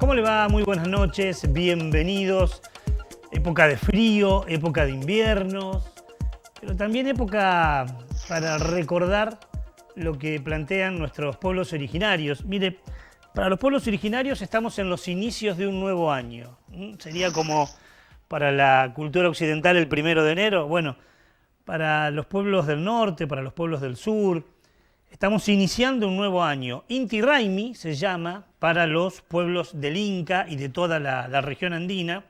¿Cómo le va? Muy buenas noches, bienvenidos. Época de frío, época de inviernos, pero también época para recordar lo que plantean nuestros pueblos originarios. Mire, para los pueblos originarios estamos en los inicios de un nuevo año. Sería como para la cultura occidental el 1 de enero. Bueno, para los pueblos del norte, para los pueblos del sur, estamos iniciando un nuevo año. Inti Raymi se llama para los pueblos del Inca y de toda la región andina,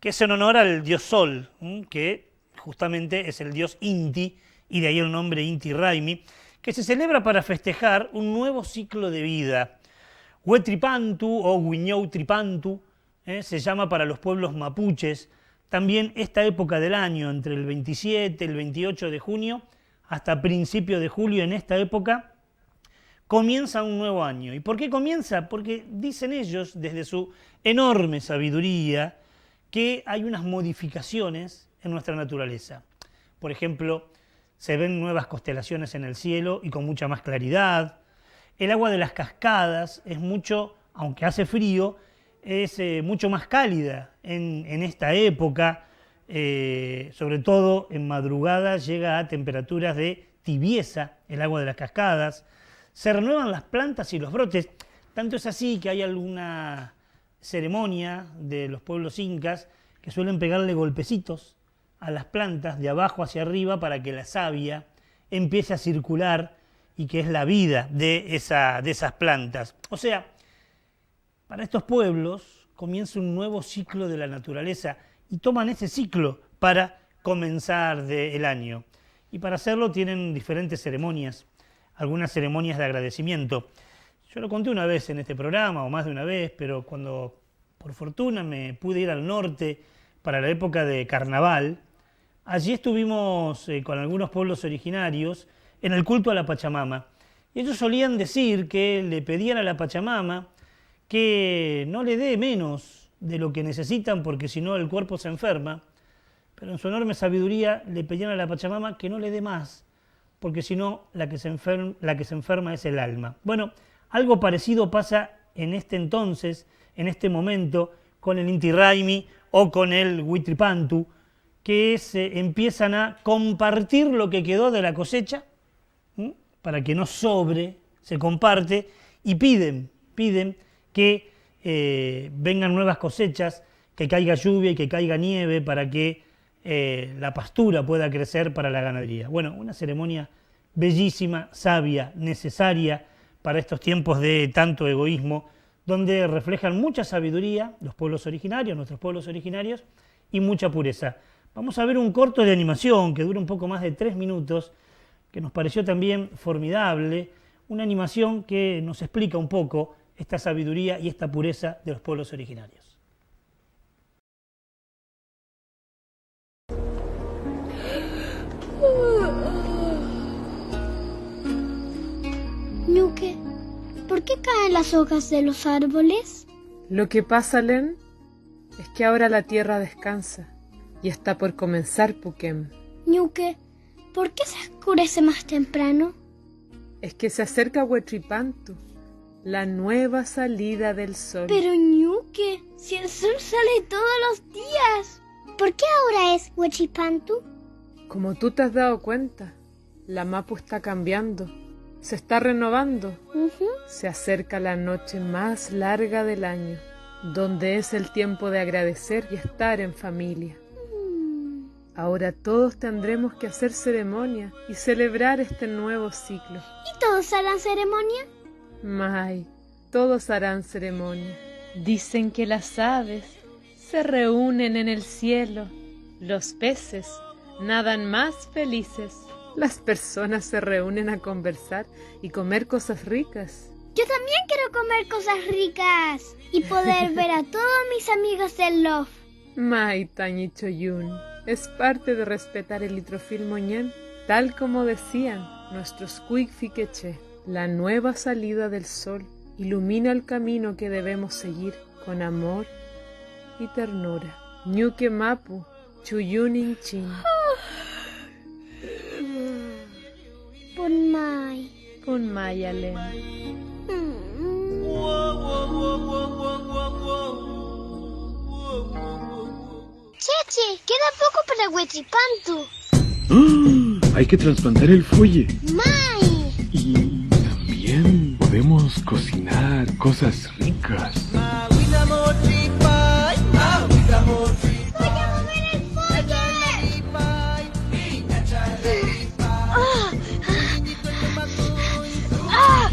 que es en honor al dios Sol, que justamente es el dios Inti, y de ahí el nombre Inti Raymi, que se celebra para festejar un nuevo ciclo de vida. Huetripantu o Huiñoutripantu se llama para los pueblos mapuches. También esta época del año, entre el 27 y el 28 de junio, hasta principio de julio, en esta época, comienza un nuevo año. ¿Y por qué comienza? Porque dicen ellos, desde su enorme sabiduría, que hay unas modificaciones en nuestra naturaleza. Por ejemplo, se ven nuevas constelaciones en el cielo y con mucha más claridad. El agua de las cascadas es mucho, aunque hace frío, es mucho más cálida en esta época. Sobre todo en madrugada llega a temperaturas de tibieza el agua de las cascadas. Se renuevan las plantas y los brotes. Tanto es así que hay alguna ceremonia de los pueblos incas que suelen pegarle golpecitos a las plantas de abajo hacia arriba para que la savia empiece a circular y que es la vida de esas plantas. O sea, para estos pueblos comienza un nuevo ciclo de la naturaleza y toman ese ciclo para comenzar el año. Y para hacerlo tienen diferentes ceremonias, algunas ceremonias de agradecimiento. Yo lo conté una vez en este programa, o más de una vez, pero cuando por fortuna me pude ir al norte para la época de carnaval, allí estuvimos con algunos pueblos originarios en el culto a la Pachamama. Y ellos solían decir que le pedían a la Pachamama que no le dé menos de lo que necesitan porque si no el cuerpo se enferma, pero en su enorme sabiduría le pedían a la Pachamama que no le dé más porque si no la que se enferma es el alma. Bueno, algo parecido pasa en este entonces, en este momento, con el Inti Raymi o con el Huitripantu, que empiezan a compartir lo que quedó de la cosecha, para que no sobre, se comparte, y piden que vengan nuevas cosechas, que caiga lluvia y que caiga nieve para que la pastura pueda crecer para la ganadería. Bueno, una ceremonia bellísima, sabia, necesaria para estos tiempos de tanto egoísmo, donde reflejan mucha sabiduría los pueblos originarios, nuestros pueblos originarios, y mucha pureza. Vamos a ver un corto de animación que dura un poco más de 3 minutos, que nos pareció también formidable, una animación que nos explica un poco esta sabiduría y esta pureza de los pueblos originarios. Ñuque, ¿por qué caen las hojas de los árboles? Lo que pasa, Len, es que ahora la tierra descansa y está por comenzar Puquem. Ñuque, ¿por qué se oscurece más temprano? Es que se acerca Huetripantu, la nueva salida del sol. Pero Ñuque, si el sol sale todos los días, ¿por qué ahora es Huetripantu? Como tú te has dado cuenta, la Mapu está cambiando, se está renovando. Se acerca la noche más larga del año, donde es el tiempo de agradecer y estar en familia. Ahora todos tendremos que hacer ceremonia y celebrar este nuevo ciclo. ¿Y todos harán ceremonia? May, todos harán ceremonia. Dicen que las aves se reúnen en el cielo, los peces nadan más felices, las personas se reúnen a conversar y comer cosas ricas. Yo también quiero comer cosas ricas y poder ver a todos mis amigos del Love. May Tañichoyun, es parte de respetar el litrofil moñán, tal como decían nuestros Cuicfiqueche. La nueva salida del sol ilumina el camino que debemos seguir con amor y ternura. Ñuque Mapu, Chuyunin Chin. Punmay. Punmay Alem. Cheche, queda poco para Huechipantu. ¡Ah! Hay que trasplantar el fuelle. ¡May! Y también podemos cocinar cosas ricas. ¡Voy a mover el fuelle! ¡Ah!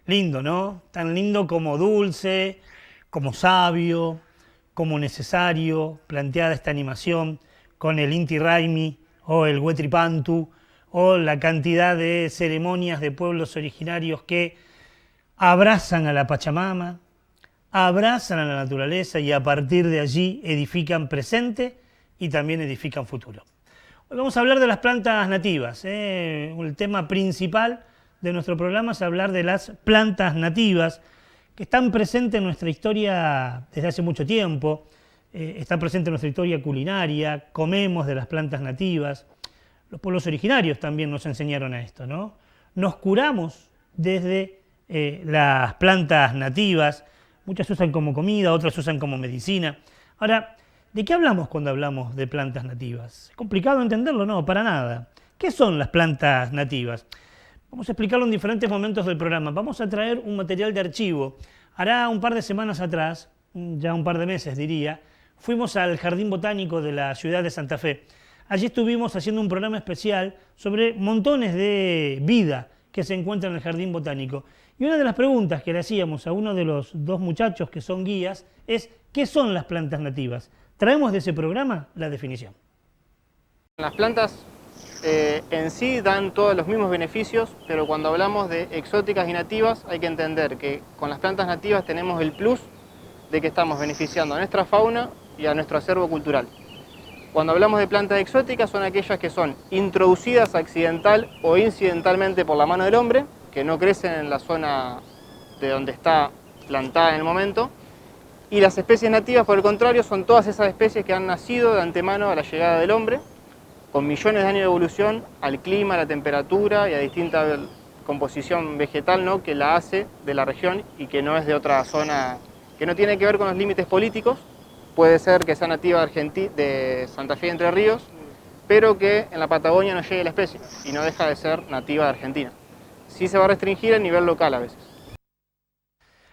Lindo, ¿no? Tan lindo como dulce, como sabio, como necesario, planteada esta animación con el Inti Raymi o el Huetripantu o la cantidad de ceremonias de pueblos originarios que abrazan a la Pachamama, abrazan a la naturaleza y a partir de allí edifican presente y también edifican futuro. Hoy vamos a hablar de las plantas nativas. El tema principal de nuestro programa es hablar de las plantas nativas que están presentes en nuestra historia desde hace mucho tiempo, están presentes en nuestra historia culinaria, comemos de las plantas nativas. Los pueblos originarios también nos enseñaron a esto, ¿no? Nos curamos desde las plantas nativas, muchas se usan como comida, otras se usan como medicina. Ahora, ¿de qué hablamos cuando hablamos de plantas nativas? ¿Es complicado entenderlo? No, para nada. ¿Qué son las plantas nativas? Vamos a explicarlo en diferentes momentos del programa. Vamos a traer un material de archivo. Hará un par de semanas atrás, ya un par de meses diría, fuimos al Jardín Botánico de la ciudad de Santa Fe. Allí estuvimos haciendo un programa especial sobre montones de vida que se encuentra en el Jardín Botánico. Y una de las preguntas que le hacíamos a uno de los dos muchachos que son guías es ¿qué son las plantas nativas? Traemos de ese programa la definición. Las plantas en sí dan todos los mismos beneficios, pero cuando hablamos de exóticas y nativas hay que entender que con las plantas nativas tenemos el plus de que estamos beneficiando a nuestra fauna y a nuestro acervo cultural. Cuando hablamos de plantas exóticas son aquellas que son introducidas accidental o incidentalmente por la mano del hombre, que no crecen en la zona de donde está plantada en el momento, y las especies nativas, por el contrario, son todas esas especies que han nacido de antemano a la llegada del hombre, con millones de años de evolución al clima, a la temperatura y a distinta composición vegetal, ¿no?, que la hace de la región y que no es de otra zona, que no tiene que ver con los límites políticos. Puede ser que sea nativa de Santa Fe y Entre Ríos, pero que en la Patagonia no llegue la especie y no deja de ser nativa de Argentina. Sí se va a restringir a nivel local a veces.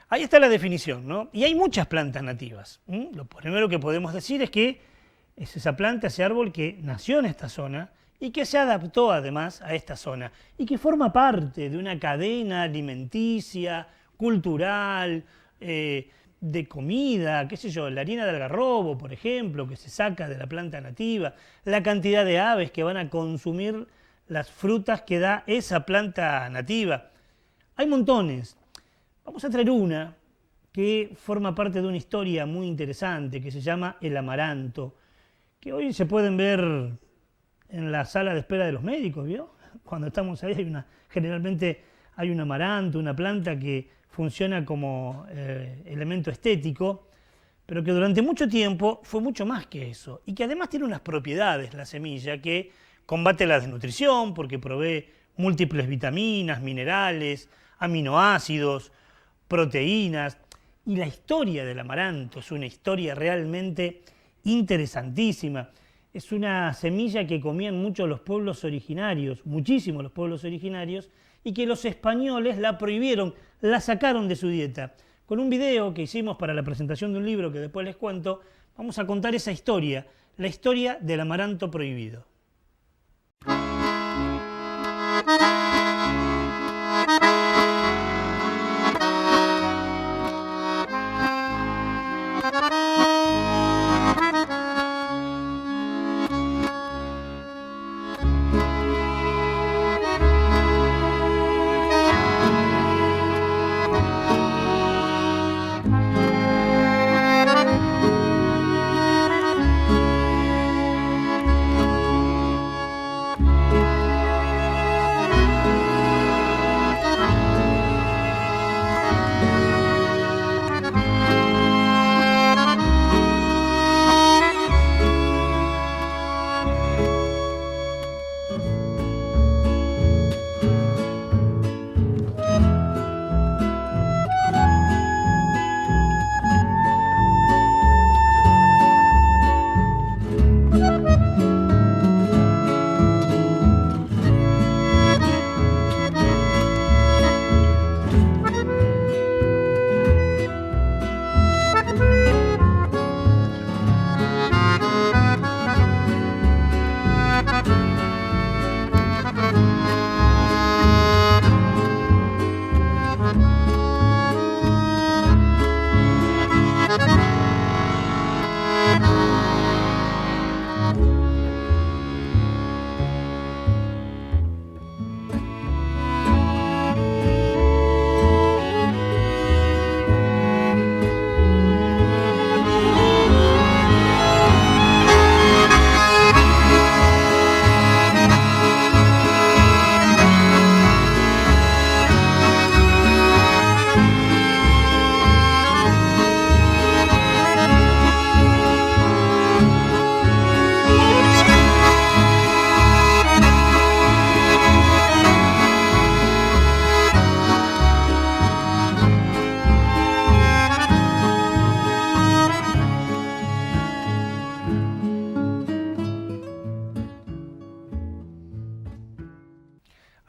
Ahí está la definición, ¿no? Y hay muchas plantas nativas. Lo primero que podemos decir es que es esa planta, ese árbol que nació en esta zona y que se adaptó además a esta zona y que forma parte de una cadena alimenticia, cultural, de comida, qué sé yo, la harina de algarrobo, por ejemplo, que se saca de la planta nativa, la cantidad de aves que van a consumir las frutas que da esa planta nativa. Hay montones. Vamos a traer una que forma parte de una historia muy interesante que se llama el amaranto, que hoy se pueden ver en la sala de espera de los médicos, ¿vio? Cuando estamos ahí generalmente hay un amaranto, una planta que funciona como elemento estético, pero que durante mucho tiempo fue mucho más que eso, y que además tiene unas propiedades, la semilla, que combate la desnutrición, porque provee múltiples vitaminas, minerales, aminoácidos, proteínas, y la historia del amaranto es una historia realmente interesantísima. Es una semilla que comían muchos los pueblos originarios, muchísimos los pueblos originarios, y que los españoles la prohibieron, la sacaron de su dieta. Con un video que hicimos para la presentación de un libro que después les cuento, vamos a contar esa historia, la historia del amaranto prohibido.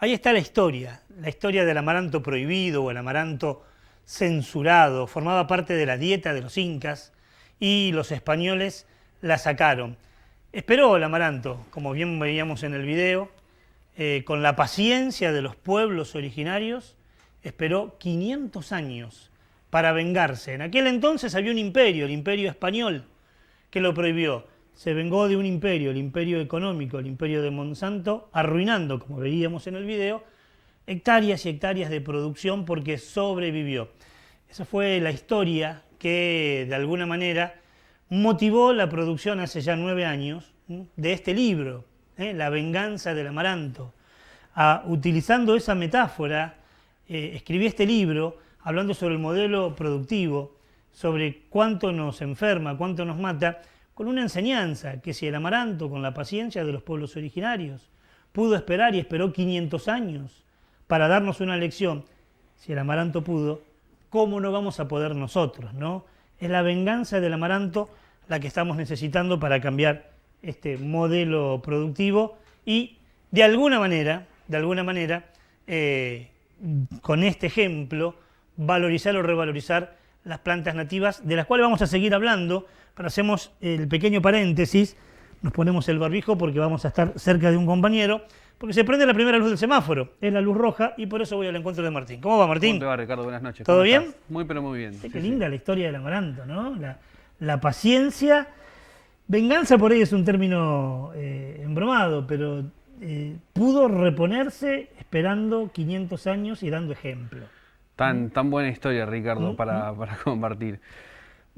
Ahí está la historia del amaranto prohibido o el amaranto censurado. Formaba parte de la dieta de los incas y los españoles la sacaron. Esperó el amaranto, como bien veíamos en el video, con la paciencia de los pueblos originarios, esperó 500 años para vengarse. En aquel entonces había un imperio, el imperio español, que lo prohibió. Se vengó de un imperio, el imperio económico, el imperio de Monsanto, arruinando, como veíamos en el video, hectáreas y hectáreas de producción porque sobrevivió. Esa fue la historia que, de alguna manera, motivó la producción hace ya 9 años de este libro, La venganza del amaranto. Utilizando esa metáfora, escribí este libro hablando sobre el modelo productivo, sobre cuánto nos enferma, cuánto nos mata, con una enseñanza, que si el amaranto, con la paciencia de los pueblos originarios, pudo esperar y esperó 500 años para darnos una lección, si el amaranto pudo, ¿cómo no vamos a poder nosotros, no? Es la venganza del amaranto la que estamos necesitando para cambiar este modelo productivo y, de alguna manera, con este ejemplo, valorizar o revalorizar las plantas nativas, de las cuales vamos a seguir hablando, pero hacemos el pequeño paréntesis, nos ponemos el barbijo porque vamos a estar cerca de un compañero, porque se prende la primera luz del semáforo, es la luz roja, y por eso voy al encuentro de Martín. ¿Cómo va, Martín? ¿Cómo te va, Ricardo? Buenas noches. ¿Todo bien? Estás? Muy, pero muy bien. Qué linda la historia del amaranto, ¿no? La paciencia. Venganza por ahí es un término embromado, pero pudo reponerse esperando 500 años y dando ejemplo. Tan buena historia, Ricardo, para compartir.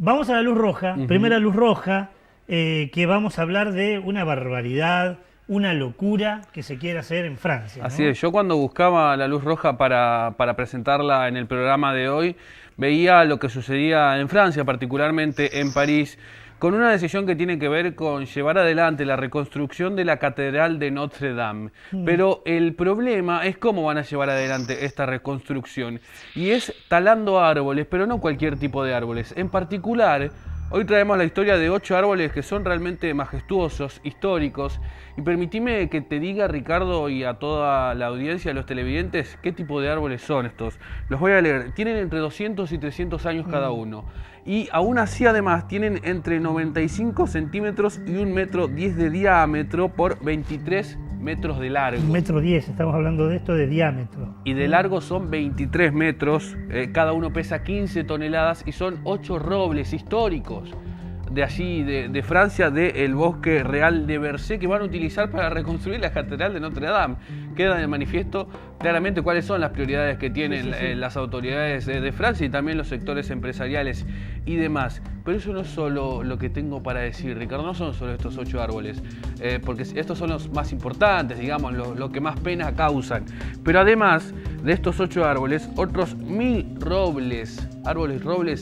Vamos a la luz roja, primera luz roja, que vamos a hablar de una barbaridad, una locura que se quiere hacer en Francia, ¿no? Así es, yo cuando buscaba la luz roja para presentarla en el programa de hoy, veía lo que sucedía en Francia, particularmente en París, con una decisión que tiene que ver con llevar adelante la reconstrucción de la Catedral de Notre Dame. Pero el problema es cómo van a llevar adelante esta reconstrucción. Y es talando árboles, pero no cualquier tipo de árboles. En particular, hoy traemos la historia de 8 árboles que son realmente majestuosos, históricos. Y permitime que te diga, Ricardo, y a toda la audiencia, a los televidentes, qué tipo de árboles son estos. Los voy a leer. Tienen entre 200 y 300 años cada uno. Y aún así, además, tienen entre 95 centímetros y 1,10 metros de diámetro por 23 metros de largo. 1,10 metros, estamos hablando de esto de diámetro. Y de largo son 23 metros, cada uno pesa 15 toneladas y son 8 robles históricos de allí, de Francia, del Bosque Real de Bercé, que van a utilizar para reconstruir la Catedral de Notre Dame. Queda en el manifiesto claramente cuáles son las prioridades que tienen las autoridades de Francia y también los sectores empresariales y demás. Pero eso no es solo lo que tengo para decir, Ricardo, no son solo estos 8 árboles, porque estos son los más importantes, digamos, lo que más pena causan. Pero además de estos 8 árboles, otros 1000 robles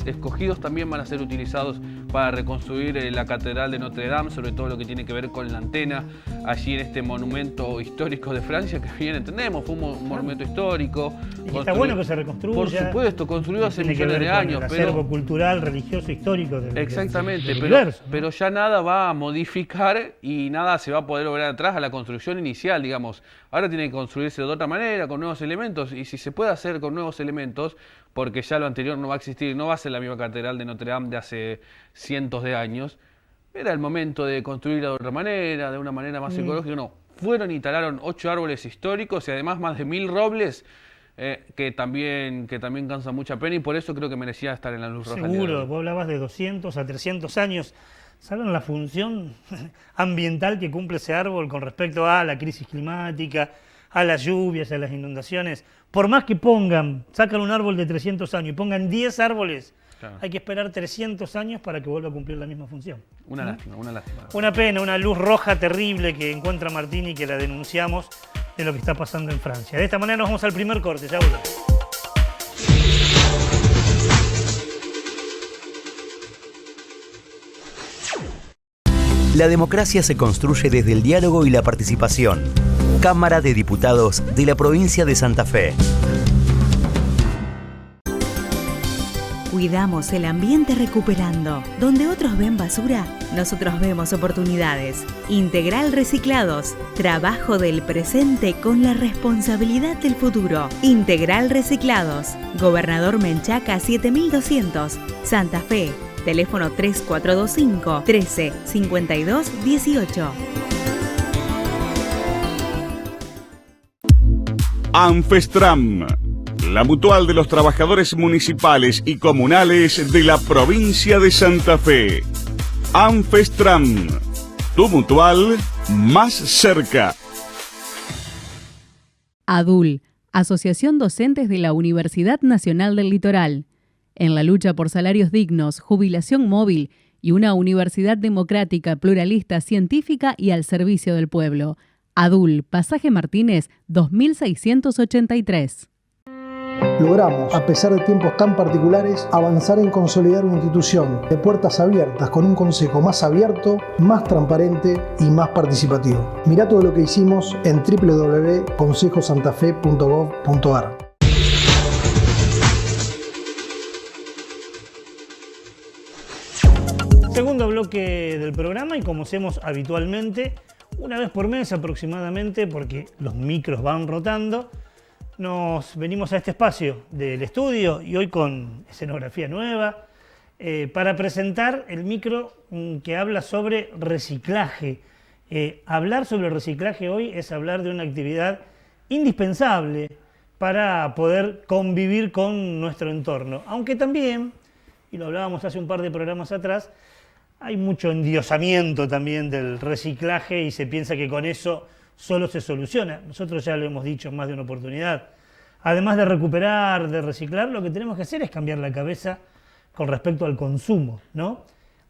escogidos también van a ser utilizados para reconstruir la Catedral de Notre Dame, sobre todo lo que tiene que ver con la antena, allí en este monumento histórico de Francia, que bien entendemos, fue un monumento histórico. Y está bueno que se reconstruya. Por supuesto, construido hace millones de años. El acervo cultural, religioso, histórico del exactamente, del universo, ¿no? Pero ya nada va a modificar y nada se va a poder lograr atrás a la construcción inicial, digamos. Ahora tiene que construirse de otra manera, con nuevos elementos, y si se puede hacer con nuevos elementos, porque ya lo anterior no va a existir, no va a ser la misma Catedral de Notre Dame de hace cientos de años, era el momento de construirla de otra manera, de una manera más ecológica. No, fueron y talaron 8 árboles históricos y además más de 1000 robles, que también cansa mucha pena, y por eso creo que merecía estar en la luz roja. Seguro, vos hablabas de 200 a 300 años. ¿Saben la función ambiental que cumple ese árbol con respecto a la crisis climática, a las lluvias, a las inundaciones? Por más que sacan un árbol de 300 años y pongan 10 árboles, claro, hay que esperar 300 años para que vuelva a cumplir la misma función. Una lástima. Una pena, una luz roja terrible que encuentra Martín y que la denunciamos de lo que está pasando en Francia. De esta manera nos vamos al primer corte, ya volvemos. La democracia se construye desde el diálogo y la participación. Cámara de Diputados de la provincia de Santa Fe. Cuidamos el ambiente recuperando. Donde otros ven basura, nosotros vemos oportunidades. Integral Reciclados. Trabajo del presente con la responsabilidad del futuro. Integral Reciclados. Gobernador Menchaca 7200. Santa Fe. Teléfono 3425 13 52 18. Anfestram, la mutual de los trabajadores municipales y comunales de la provincia de Santa Fe. Anfestram, tu mutual más cerca. ADUL, Asociación Docentes de la Universidad Nacional del Litoral. En la lucha por salarios dignos, jubilación móvil y una universidad democrática, pluralista, científica y al servicio del pueblo. ADUL, Pasaje Martínez, 2683. Logramos, a pesar de tiempos tan particulares, avanzar en consolidar una institución de puertas abiertas con un consejo más abierto, más transparente y más participativo. Mirá todo lo que hicimos en www.consejosantafe.gov.ar. Segundo bloque del programa, y como hacemos habitualmente, una vez por mes aproximadamente, porque los micros van rotando, nos venimos a este espacio del estudio y hoy con escenografía nueva para presentar el micro que habla sobre reciclaje. Hablar sobre reciclaje hoy es hablar de una actividad indispensable para poder convivir con nuestro entorno, aunque también, y lo hablábamos hace un par de programas atrás, hay mucho endiosamiento también del reciclaje y se piensa que con eso solo se soluciona. Nosotros ya lo hemos dicho en más de una oportunidad. Además de recuperar, de reciclar, lo que tenemos que hacer es cambiar la cabeza con respecto al consumo, ¿no?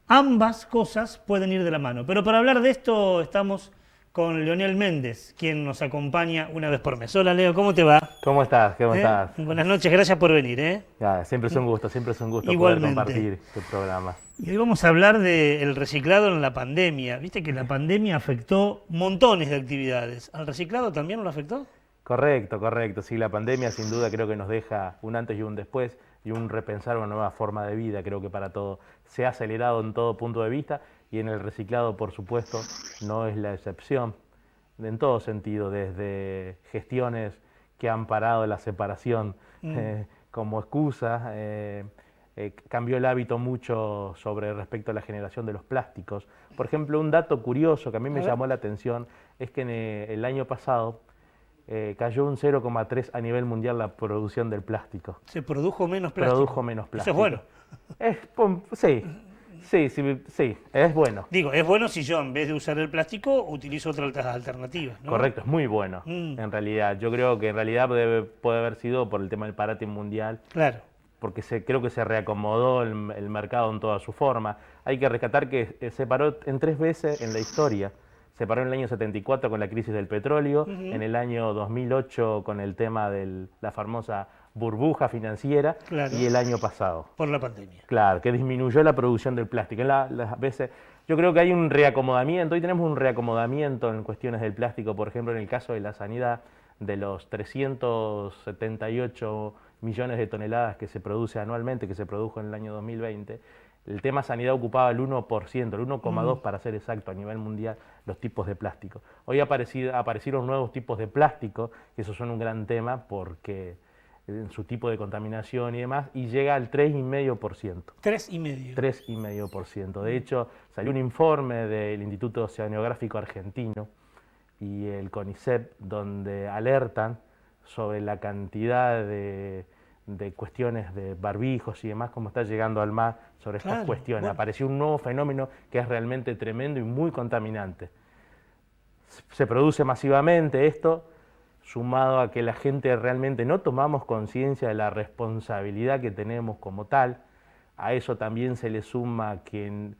Ambas cosas pueden ir de la mano. Pero para hablar de esto estamos con Leonel Méndez, quien nos acompaña una vez por mes. Hola Leo, ¿cómo te va? ¿Cómo estás? ¿Cómo estás? Buenas noches, gracias por venir. Ya, siempre es un gusto Igualmente. Poder compartir tu programa. Y hoy vamos a hablar del reciclado en la pandemia. Viste que la pandemia afectó montones de actividades. ¿Al reciclado también lo afectó? Correcto. Sí, la pandemia sin duda creo que nos deja un antes y un después y un repensar una nueva forma de vida. Creo que para todo se ha acelerado en todo punto de vista y en el reciclado, por supuesto, no es la excepción. En todo sentido, desde gestiones que han parado la separación como excusa, cambió el hábito mucho sobre respecto a la generación de los plásticos. Por ejemplo, un dato curioso que a mí me llamó la atención es que en el año pasado cayó un 0,3 a nivel mundial la producción del plástico. ¿Se produjo menos plástico? Produjo menos plástico. Eso es bueno. Sí, es bueno. Digo, es bueno si yo en vez de usar el plástico utilizo otras alternativas, ¿no? Correcto, es muy bueno, en realidad. Yo creo que en realidad puede haber sido por el tema del parate mundial. Claro. Porque creo que se reacomodó el mercado en toda su forma. Hay que rescatar que se paró en 3 veces en la historia. Se paró en el año 74 con la crisis del petróleo, en el año 2008 con el tema de la famosa burbuja financiera, claro, y el año pasado. Por la pandemia. Claro, que disminuyó la producción del plástico. Las veces, yo creo que hay un reacomodamiento, hoy tenemos un reacomodamiento en cuestiones del plástico, por ejemplo, en el caso de la sanidad, de los 378 millones de toneladas que se produce anualmente, que se produjo en el año 2020, el tema sanidad ocupaba el 1%, el 1,2% para ser exacto a nivel mundial, los tipos de plástico. Hoy aparecieron nuevos tipos de plástico, que esos son un gran tema porque en su tipo de contaminación y demás, y llega al 3,5%. 3,5%. 3,5%. De hecho, salió un informe del Instituto Oceanográfico Argentino y el CONICET, donde alertan sobre la cantidad de cuestiones de barbijos y demás, como está llegando al mar sobre estas cuestiones. Bueno. Apareció un nuevo fenómeno que es realmente tremendo y muy contaminante. Se produce masivamente esto, sumado a que la gente realmente no tomamos conciencia de la responsabilidad que tenemos como tal. A eso también se le suma que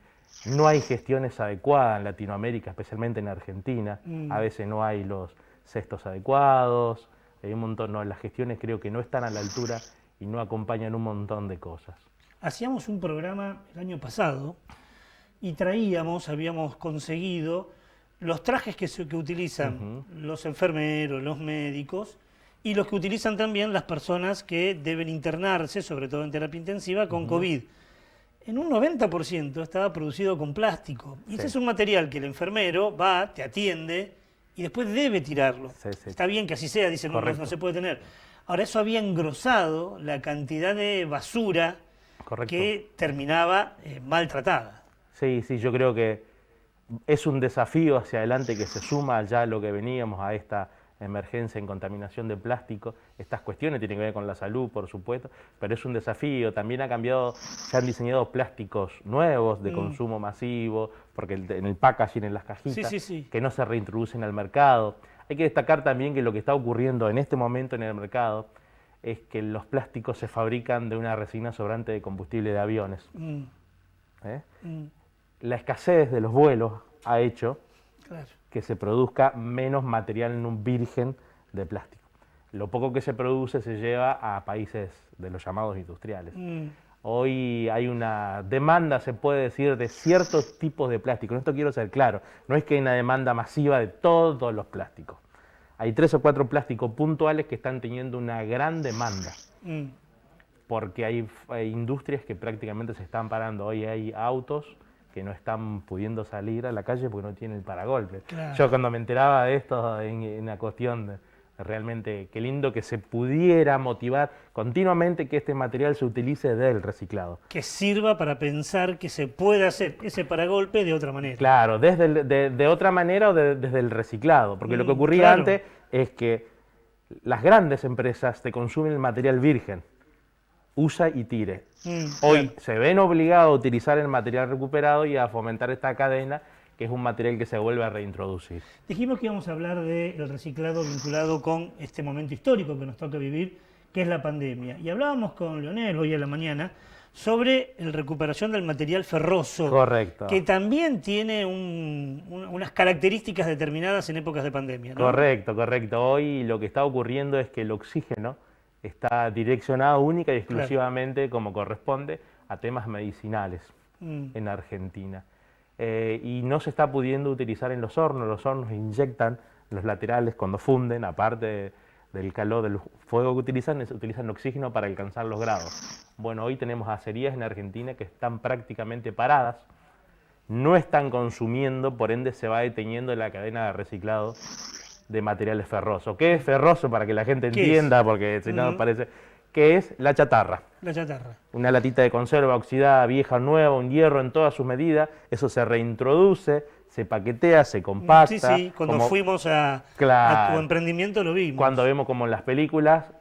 no hay gestiones adecuadas en Latinoamérica, especialmente en Argentina. A veces no hay los cestos adecuados, hay un montón, las gestiones creo que no están a la altura y no acompañan un montón de cosas. Hacíamos un programa el año pasado y habíamos conseguido los trajes que utilizan los enfermeros, los médicos, y los que utilizan también las personas que deben internarse, sobre todo en terapia intensiva, con COVID. En un 90% estaba producido con plástico. Y ese es un material que el enfermero va, te atiende y después debe tirarlo. Está bien que así sea, dicen, no se puede tener. Ahora, eso había engrosado la cantidad de basura que terminaba maltratada. Sí, yo creo que es un desafío hacia adelante que se suma ya a lo que veníamos, a esta emergencia en contaminación de plástico. Estas cuestiones tienen que ver con la salud, por supuesto, pero es un desafío. También se han diseñado plásticos nuevos de consumo masivo, porque en el packaging, en las cajitas, que no se reintroducen al mercado. Hay que destacar también que lo que está ocurriendo en este momento en el mercado es que los plásticos se fabrican de una resina sobrante de combustible de aviones. La escasez de los vuelos ha hecho que se produzca menos material en un virgen de plástico. Lo poco que se produce se lleva a países de los llamados industriales. Hoy hay una demanda, se puede decir, de ciertos tipos de plástico. En esto quiero ser claro, no es que hay una demanda masiva de todos los plásticos. Hay 3 o 4 plásticos puntuales que están teniendo una gran demanda. Porque hay industrias que prácticamente se están parando. Hoy hay autos que no están pudiendo salir a la calle porque no tienen el paragolpe. Yo cuando me enteraba de esto, en la cuestión, realmente qué lindo que se pudiera motivar continuamente que este material se utilice del reciclado. Que sirva para pensar que se puede hacer ese paragolpe de otra manera. Claro, de otra manera o desde el reciclado, porque lo que ocurría antes es que las grandes empresas te consumen el material virgen, usa y tire. Hoy se ven obligados a utilizar el material recuperado y a fomentar esta cadena, que es un material que se vuelve a reintroducir. Dijimos que íbamos a hablar del reciclado vinculado con este momento histórico que nos toca vivir, que es la pandemia. Y hablábamos con Leonel hoy a la mañana sobre la recuperación del material ferroso. Correcto. Que también tiene unas características determinadas en épocas de pandemia, ¿no? Correcto. Hoy lo que está ocurriendo es que el oxígeno está direccionado única y exclusivamente, como corresponde, a temas medicinales en Argentina. Y no se está pudiendo utilizar en los hornos inyectan los laterales cuando funden, aparte del calor del fuego que utilizan oxígeno para alcanzar los grados. Bueno, hoy tenemos acerías en Argentina que están prácticamente paradas, no están consumiendo, por ende se va deteniendo la cadena de reciclado de materiales ferrosos. ¿Qué es ferroso? Para que la gente entienda, porque si no parece... ¿Qué es? La chatarra. La chatarra. Una latita de conserva oxidada, vieja o nueva, un hierro en todas sus medidas, eso se reintroduce, se paquetea, se compacta. Sí, cuando fuimos a tu emprendimiento lo vimos. Cuando vemos como en las películas,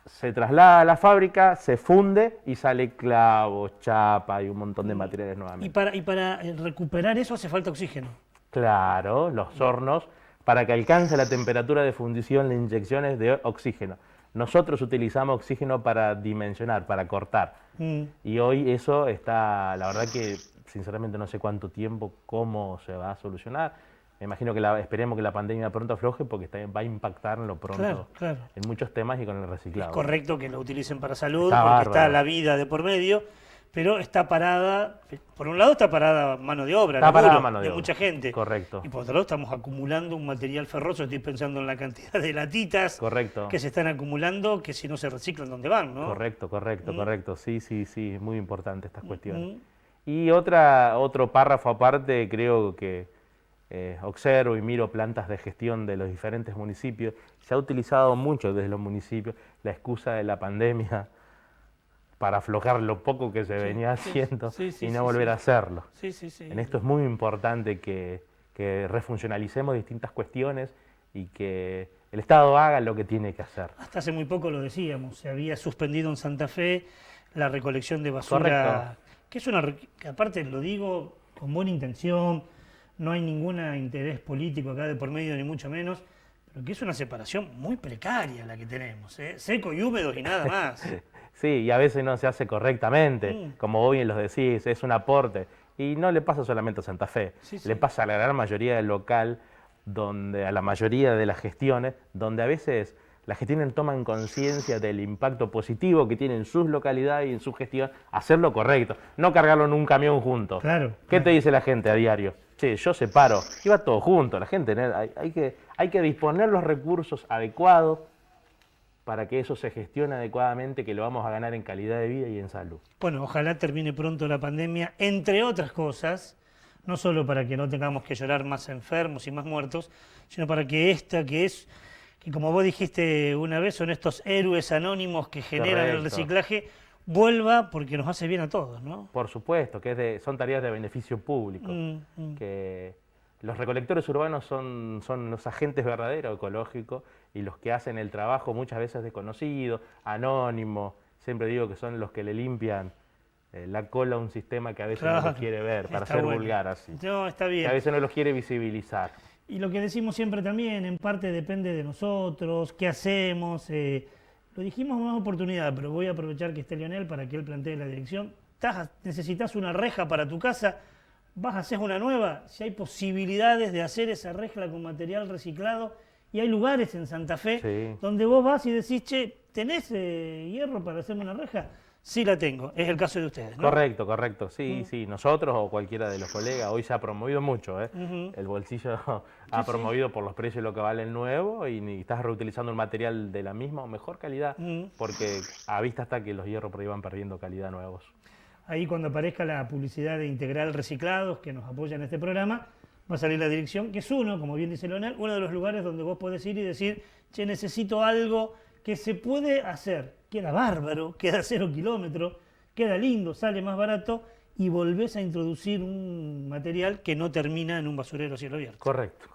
se traslada a la fábrica, se funde y sale clavos, chapa y un montón de materiales nuevamente. Y para recuperar eso hace falta oxígeno. Claro, los hornos, para que alcance la temperatura de fundición, las inyecciones de oxígeno. Nosotros utilizamos oxígeno para dimensionar, para cortar. Y hoy eso está, la verdad que sinceramente no sé cuánto tiempo, cómo se va a solucionar. Me imagino que esperemos que la pandemia pronto afloje porque va a impactar en lo pronto en muchos temas y con el reciclado. Es correcto que lo utilicen para salud, porque está la vida de por medio, pero está parada, por un lado está parada mano de obra, de mucha gente. Correcto. Y por otro lado estamos acumulando un material ferroso, estoy pensando en la cantidad de latitas que se están acumulando, que si no se reciclan, ¿dónde van? ¿No? Correcto. Sí, es muy importante estas cuestiones. Y otro párrafo aparte, creo que observo y miro plantas de gestión de los diferentes municipios. Se ha utilizado mucho desde los municipios la excusa de la pandemia para aflojar lo poco que se venía haciendo y no volver a hacerlo. En esto es muy importante que refuncionalicemos distintas cuestiones y que el Estado haga lo que tiene que hacer. Hasta hace muy poco lo decíamos, se había suspendido en Santa Fe la recolección de basura, que aparte lo digo con buena intención, no hay ningún interés político acá de por medio ni mucho menos, pero que es una separación muy precaria la que tenemos, seco y húmedo y nada más. Sí, y a veces no se hace correctamente, como vos bien los decís, es un aporte. Y no le pasa solamente a Santa Fe, le pasa a la gran mayoría del local, a la mayoría de las gestiones, donde a veces las gestiones toman conciencia del impacto positivo que tiene en sus localidades y en su gestión, hacerlo correcto, no cargarlo en un camión junto. ¿Qué te dice la gente a diario? Che, yo separo, y va todo junto, la gente, hay que disponer los recursos adecuados para que eso se gestione adecuadamente, que lo vamos a ganar en calidad de vida y en salud. Bueno, ojalá termine pronto la pandemia, entre otras cosas, no solo para que no tengamos que llorar más enfermos y más muertos, sino para que que como vos dijiste una vez, son estos héroes anónimos que generan el reciclaje, vuelva porque nos hace bien a todos, ¿no? Por supuesto, que son tareas de beneficio público, que los recolectores urbanos son los agentes verdaderos ecológicos y los que hacen el trabajo muchas veces desconocido, anónimo. Siempre digo que son los que le limpian la cola a un sistema que a veces no lo quiere ver, para ser vulgar así. No, está bien. Que a veces no los quiere visibilizar. Y lo que decimos siempre también, en parte depende de nosotros, qué hacemos. Lo dijimos en más oportunidad, pero voy a aprovechar que esté Leonel para que él plantee la dirección. Necesitas una reja para tu casa, vas a hacer una nueva. Si hay posibilidades de hacer esa reja con material reciclado, y hay lugares en Santa Fe donde vos vas y decís, che, ¿tenés hierro para hacerme una reja? Sí la tengo, es el caso de ustedes, ¿no? Correcto, sí, sí, nosotros o cualquiera de los colegas, hoy se ha promovido mucho, el bolsillo ha promovido por los precios lo que vale el nuevo y estás reutilizando el material de la misma o mejor calidad, porque a vista está que los hierros por ahí van perdiendo calidad nuevos. Ahí cuando aparezca la publicidad de Integral Reciclados, que nos apoya en este programa, va a salir la dirección, que es como bien dice Leonel, uno de los lugares donde vos podés ir y decir, che, necesito algo que se puede hacer, queda bárbaro, queda 0 kilómetros, queda lindo, sale más barato y volvés a introducir un material que no termina en un basurero a cielo abierto. Correcto,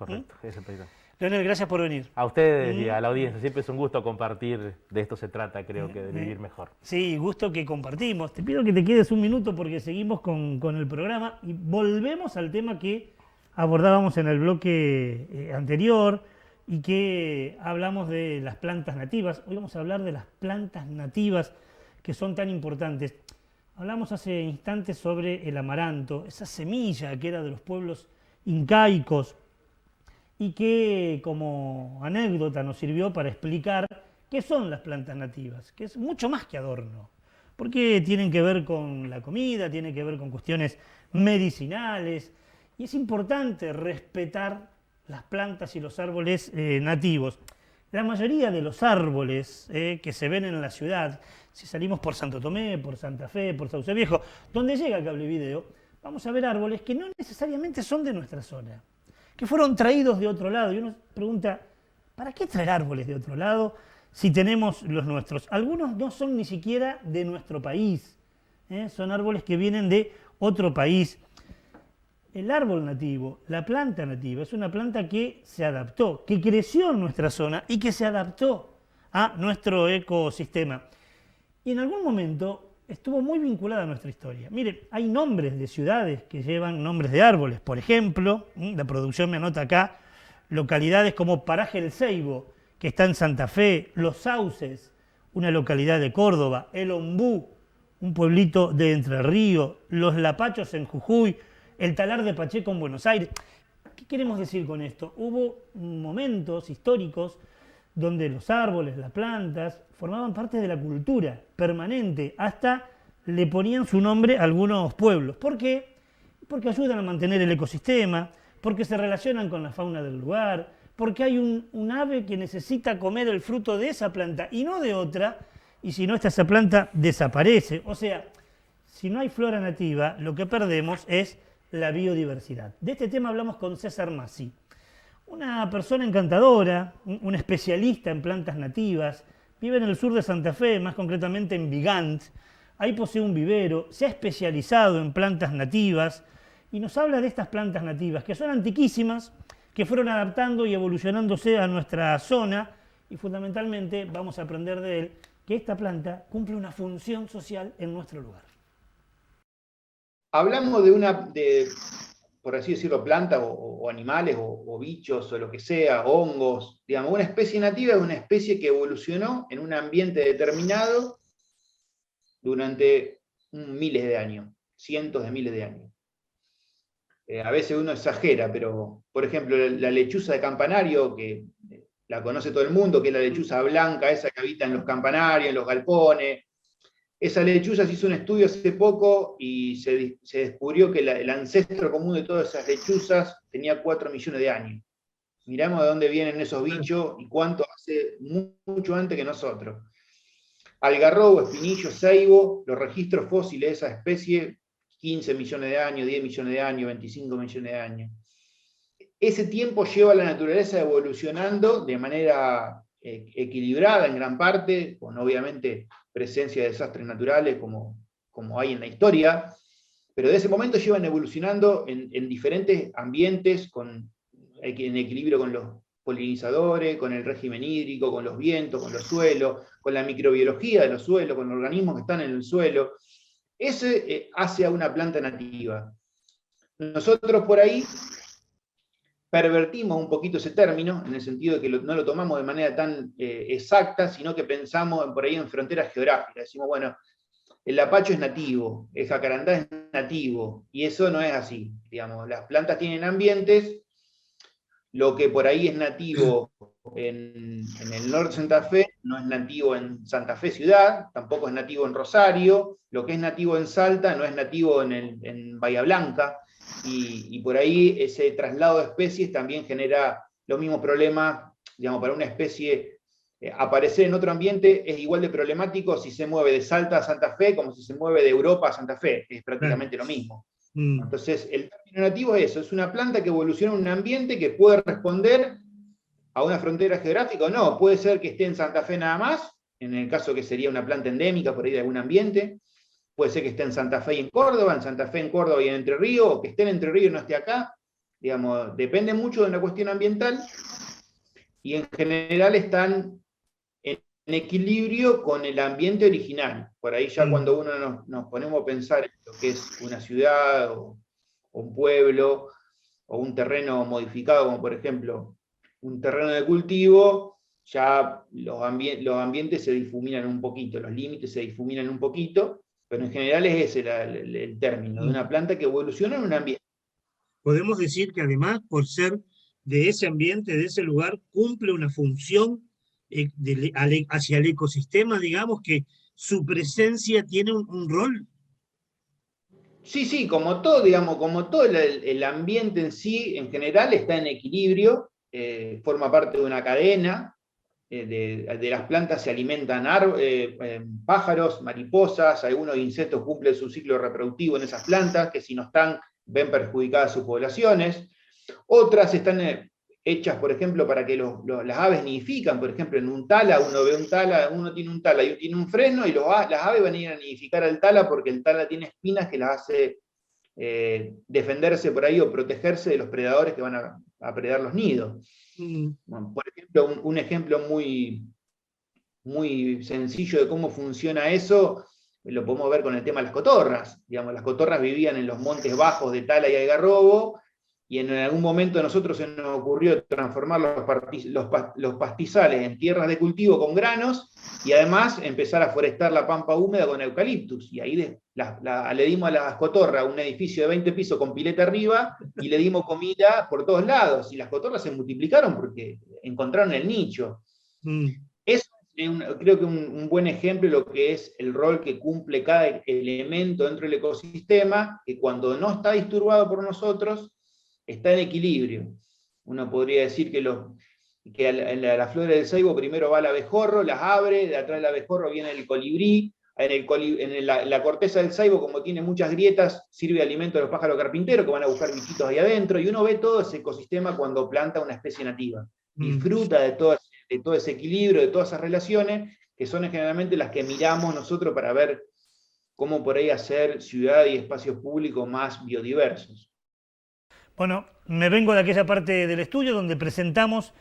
ese es el Leonel, gracias por venir. A ustedes y a la audiencia, siempre es un gusto compartir, de esto se trata, creo que de vivir mejor. Sí, gusto que compartimos. Te pido que te quedes un minuto porque seguimos con el programa y volvemos al tema que abordábamos en el bloque anterior y que hablamos de las plantas nativas. Hoy vamos a hablar de las plantas nativas que son tan importantes. Hablamos hace instantes sobre el amaranto, esa semilla que era de los pueblos incaicos y que como anécdota nos sirvió para explicar qué son las plantas nativas, que es mucho más que adorno, porque tienen que ver con la comida, tienen que ver con cuestiones medicinales, y es importante respetar las plantas y los árboles nativos. La mayoría de los árboles que se ven en la ciudad, si salimos por Santo Tomé, por Santa Fe, por Sauce Viejo, donde llega Cable Video, vamos a ver árboles que no necesariamente son de nuestra zona, que fueron traídos de otro lado. Y uno pregunta, ¿para qué traer árboles de otro lado si tenemos los nuestros? Algunos no son ni siquiera de nuestro país, son árboles que vienen de otro país. El árbol nativo, la planta nativa, es una planta que se adaptó, que creció en nuestra zona y que se adaptó a nuestro ecosistema. Y en algún momento estuvo muy vinculada a nuestra historia. Mire, hay nombres de ciudades que llevan nombres de árboles. Por ejemplo, la producción me anota acá, localidades como Paraje El Ceibo, que está en Santa Fe, Los Sauces, una localidad de Córdoba, El Ombú, un pueblito de Entre Ríos, Los Lapachos en Jujuy, el Talar de Pacheco en Buenos Aires. ¿Qué queremos decir con esto? Hubo momentos históricos donde los árboles, las plantas, formaban parte de la cultura permanente, hasta le ponían su nombre a algunos pueblos. ¿Por qué? Porque ayudan a mantener el ecosistema, porque se relacionan con la fauna del lugar, porque hay un ave que necesita comer el fruto de esa planta y no de otra, y si no está esa planta desaparece. O sea, si no hay flora nativa, lo que perdemos es la biodiversidad. De este tema hablamos con César Massi, una persona encantadora, un especialista en plantas nativas, vive en el sur de Santa Fe, más concretamente en Vigant. Ahí posee un vivero, se ha especializado en plantas nativas y nos habla de estas plantas nativas que son antiquísimas, que fueron adaptando y evolucionándose a nuestra zona y fundamentalmente vamos a aprender de él que esta planta cumple una función social en nuestro lugar. Hablamos por así decirlo, planta o animales o bichos o lo que sea, hongos. Digamos, una especie nativa es una especie que evolucionó en un ambiente determinado durante miles de años, cientos de miles de años. A veces uno exagera, pero, por ejemplo, la lechuza de campanario, que la conoce todo el mundo, que es la lechuza blanca, esa que habita en los campanarios, en los galpones. Esa lechuza se hizo un estudio hace poco y se descubrió que el ancestro común de todas esas lechuzas tenía 4 millones de años. Miramos de dónde vienen esos bichos y cuánto hace mucho antes que nosotros. Algarrobo, espinillo, ceibo, los registros fósiles de esa especie, 15 millones de años, 10 millones de años, 25 millones de años. Ese tiempo lleva a la naturaleza evolucionando de manera equilibrada en gran parte, con obviamente presencia de desastres naturales como hay en la historia, pero de ese momento llevan evolucionando en diferentes ambientes, en equilibrio con los polinizadores, con el régimen hídrico, con los vientos, con los suelos, con la microbiología de los suelos, con los organismos que están en el suelo. Ese hace a una planta nativa. Nosotros por ahí pervertimos un poquito ese término, en el sentido de que no lo tomamos de manera tan exacta, sino que pensamos por ahí en fronteras geográficas. Decimos, bueno, el lapacho es nativo, el jacarandá es nativo, y eso no es así. Digamos, las plantas tienen ambientes, lo que por ahí es nativo en el norte de Santa Fe, no es nativo en Santa Fe ciudad, tampoco es nativo en Rosario, lo que es nativo en Salta no es nativo en Bahía Blanca, y por ahí ese traslado de especies también genera los mismos problemas. Digamos, para una especie aparecer en otro ambiente es igual de problemático si se mueve de Salta a Santa Fe como si se mueve de Europa a Santa Fe, es prácticamente lo mismo. Entonces, el término nativo es eso, es una planta que evoluciona en un ambiente que puede responder a una frontera geográfica o no. Puede ser que esté en Santa Fe nada más, en el caso que sería una planta endémica por ahí de algún ambiente. Puede ser que esté en Santa Fe y en Córdoba, en Santa Fe, en Córdoba y en Entre Ríos, o que esté en Entre Ríos y no esté acá. Digamos, depende mucho de una cuestión ambiental, y en general están en equilibrio con el ambiente original. Por ahí ya cuando uno nos ponemos a pensar en lo que es una ciudad, o un pueblo, o un terreno modificado, como por ejemplo un terreno de cultivo, ya los ambientes se difuminan un poquito, los límites se difuminan un poquito, pero en general es ese el término, de una planta que evoluciona en un ambiente. Podemos decir que además, por ser de ese ambiente, de ese lugar, cumple una función hacia el ecosistema, digamos, que su presencia tiene un rol. Sí, como todo, digamos, como todo el ambiente en sí, en general, está en equilibrio, forma parte de una cadena. De las plantas se alimentan pájaros, mariposas, algunos insectos cumplen su ciclo reproductivo en esas plantas, que si no están, ven perjudicadas sus poblaciones. Otras están hechas, por ejemplo, para que las aves nidifican. Por ejemplo, en un tala, uno tiene un tala y tiene un fresno, y las aves van a ir a nidificar al tala porque el tala tiene espinas que las hace defenderse por ahí o protegerse de los predadores que van a predar los nidos. Bueno, por ejemplo, un ejemplo muy, muy sencillo de cómo funciona eso, lo podemos ver con el tema de las cotorras. Digamos, las cotorras vivían en los montes bajos de Tala y Algarrobo, y en algún momento a nosotros se nos ocurrió transformar los pastizales en tierras de cultivo con granos, y además empezar a forestar la pampa húmeda con eucaliptus. Y ahí le dimos a las cotorras un edificio de 20 pisos con pileta arriba, y le dimos comida por todos lados, y las cotorras se multiplicaron porque encontraron el nicho. Eso es creo que un buen ejemplo de lo que es el rol que cumple cada elemento dentro del ecosistema, que cuando no está disturbado por nosotros, está en equilibrio. Uno podría decir que en la flor del ceibo primero va el abejorro, las abre, de atrás del abejorro viene el colibrí, la corteza del ceibo, como tiene muchas grietas, sirve de alimento a los pájaros carpinteros que van a buscar bichitos ahí adentro, y uno ve todo ese ecosistema cuando planta una especie nativa. Disfruta de todo ese equilibrio, de todas esas relaciones, que son generalmente las que miramos nosotros para ver cómo por ahí hacer ciudad y espacios públicos más biodiversos. Bueno, me vengo de aquella parte del estudio donde presentamos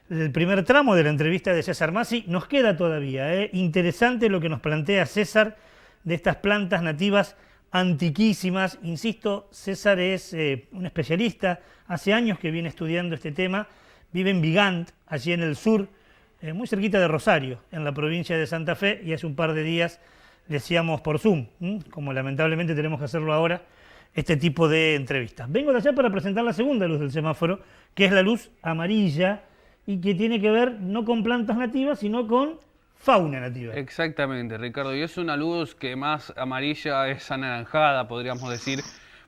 el primer tramo de la entrevista de César Massi. Nos queda todavía, interesante lo que nos plantea César de estas plantas nativas antiquísimas. Insisto, César es un especialista, hace años que viene estudiando este tema, vive en Vigant, allí en el sur, muy cerquita de Rosario, en la provincia de Santa Fe, y hace un par de días le hacíamos por Zoom, como lamentablemente tenemos que hacerlo ahora, este tipo de entrevistas. Vengo de allá para presentar la segunda luz del semáforo, que es la luz amarilla, y que tiene que ver no con plantas nativas, sino con fauna nativa. Exactamente, Ricardo, y es una luz que más amarilla es anaranjada, podríamos decir,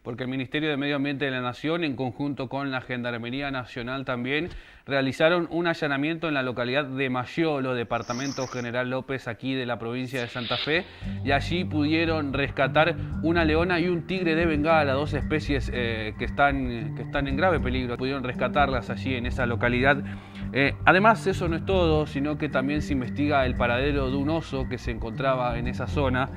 porque el Ministerio de Medio Ambiente de la Nación, en conjunto con la Gendarmería Nacional también, realizaron un allanamiento en la localidad de Mayolo, departamento General López, aquí de la provincia de Santa Fe, y allí pudieron rescatar una leona y un tigre de Bengala, dos especies que están en grave peligro. Pudieron rescatarlas allí en esa localidad. Además, eso no es todo, sino que también se investiga el paradero de un oso que se encontraba en esa zona.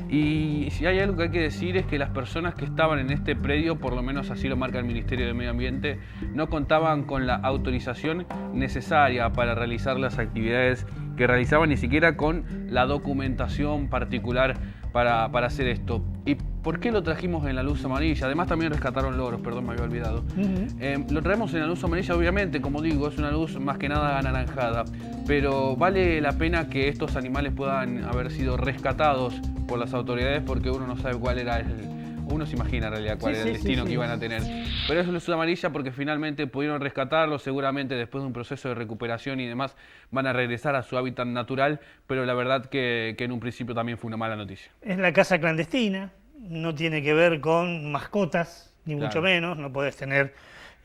Y si hay algo que hay que decir es que las personas que estaban en este predio, por lo menos así lo marca el Ministerio de Medio Ambiente, no contaban con la autorización necesaria para realizar las actividades que realizaban, ni siquiera con la documentación particular para hacer esto. ¿Y por qué lo trajimos en la luz amarilla? Además también rescataron loros, perdón, me había olvidado. Lo traemos en la luz amarilla, obviamente, como digo, es una luz más que nada anaranjada, pero vale la pena que estos animales puedan haber sido rescatados por las autoridades, porque uno no sabe cuál era uno se imagina en realidad cuál era el destino que iban a tener. Pero es luz amarilla porque finalmente pudieron rescatarlos, seguramente después de un proceso de recuperación y demás van a regresar a su hábitat natural, pero la verdad que en un principio también fue una mala noticia. Es la caza clandestina, no tiene que ver con mascotas, ni mucho menos, no podés tener,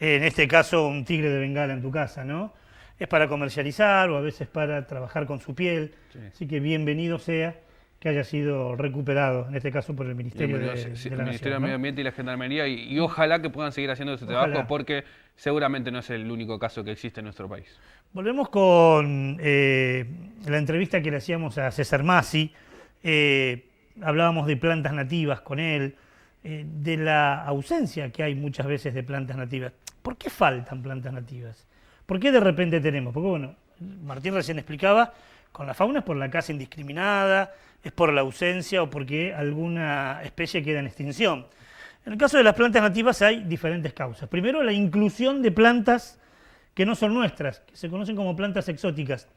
en este caso, un tigre de Bengala en tu casa, ¿no? Es para comercializar o a veces para trabajar con su piel, así que bienvenido sea que haya sido recuperado, en este caso por el Ministerio de la Nación, el Ministerio de Medio Ambiente y la Gendarmería, y ojalá que puedan seguir haciendo ese trabajo, porque seguramente no es el único caso que existe en nuestro país. Volvemos con la entrevista que le hacíamos a César Massi. Hablábamos de plantas nativas con él, de la ausencia que hay muchas veces de plantas nativas. ¿Por qué faltan plantas nativas? ¿Por qué de repente tenemos? Porque bueno, Martín recién explicaba, con la fauna es por la caza indiscriminada, es por la ausencia o porque alguna especie queda en extinción. En el caso de las plantas nativas hay diferentes causas. Primero, la inclusión de plantas que no son nuestras, que se conocen como plantas exóticas,